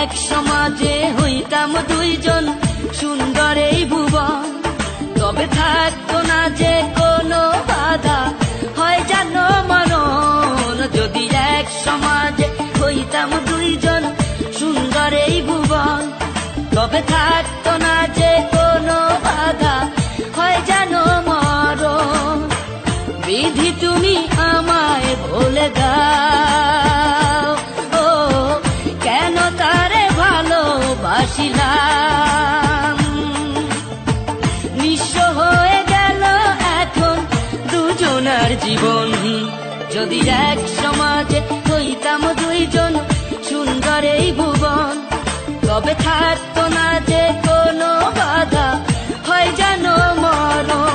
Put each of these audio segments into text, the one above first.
এক সমাজে হইতাম দুইজন সুন্দর এই ভুবন, তবে থাকতো না যে কোনো বাধা হয় জানো মরণ। যদি এক সমাজে হইতাম দুইজন সুন্দর এই ভুবন, তবে থাকতো না যে কোনো বাধা হয় জানো মরণ। বিধি তুমি আমায় বলে দাও, ও কেন তারে ভালোবাসিলাম। নিঃস্ব হয়ে গেল এখন দুজনার জীবন, যদি এক সমাজে হইতাম দুইজন সুন্দর এই ভুবন, তবে থাকতো না যে কোনো বাধা হয় জানো মরণ।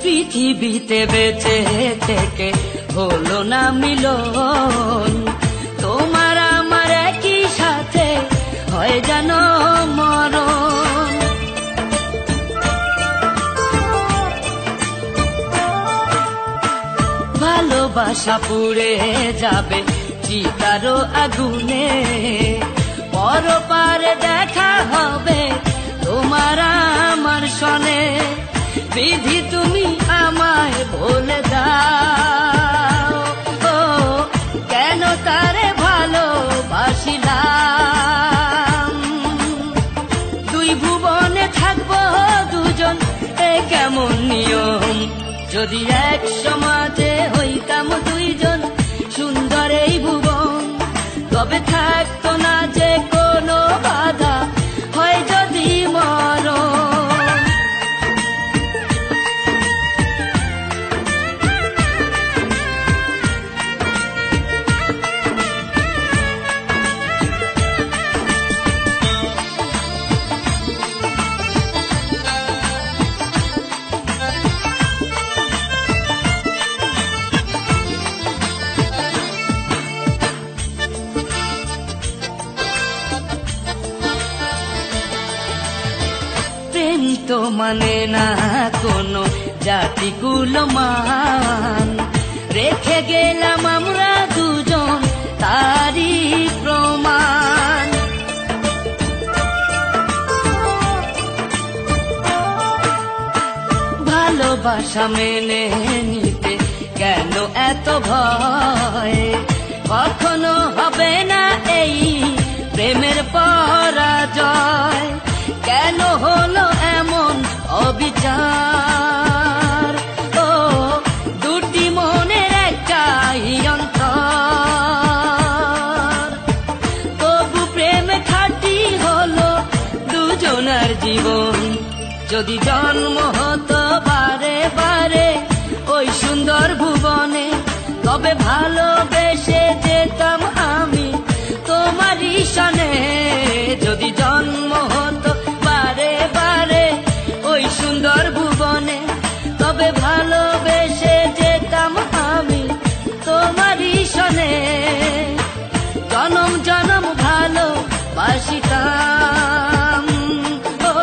পৃথিবীতে বেঁচে থেকে হলো না মিলন, তোমার আমার একই সাথে হয় জানো মরণ। ভালোবাসা পুড়ে যাবে চিতারো আগুনে, পরপারে দেখা হবে তোমার আমার সনে। বিধি তুমি আমায় বলে দাও, ও কেন তারে ভালোবাসিলাম। দুই ভুবনে থাকবো দুজন এ কেমন নিয়ম, যদি এক সমাজে হইতাম দুইজন সুন্দর এই ভুবন, তবে থাকতো না যে কোনো বাধা হয় যদি মরণ। প্রেম তো মানে না কোনো জাতি কুলমান, রেখে গেলাম আমরা দুজন তারই প্রমাণ। ভালোবাসা মেনে নিতে কেন এত ভয়, কখনো হবে না এই প্রেমের পরাজয়। কেন হলো এমন অবিচার, ও দুটি মনের একটাই অন্তর, তবু প্রেমে খাঁটি হলো দুজনার জীবন। যদি জন্ম হতো বারে বারে ওই সুন্দর ভুবনে, তবে ভালোবেসে যেতাম আমি তোমারই সনে। যদি জন্ম হতো বারে বারে ওই সুন্দর ভুবনে, তবে ভালোবেসে যেতাম আমি তোমারই সনে। জনম জনম ভালোবাসিতাম, ও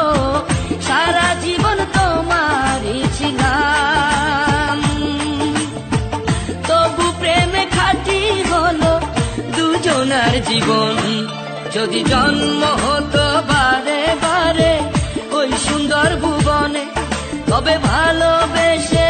সারা জীবন তোমারই ছিলাম। তবু প্রেমে খাঁটি হলো দুজনার জীবন, যদি জন্ম হতো বারে বারে ওই সুন্দর ভুবনে, তবে ভালোবেসে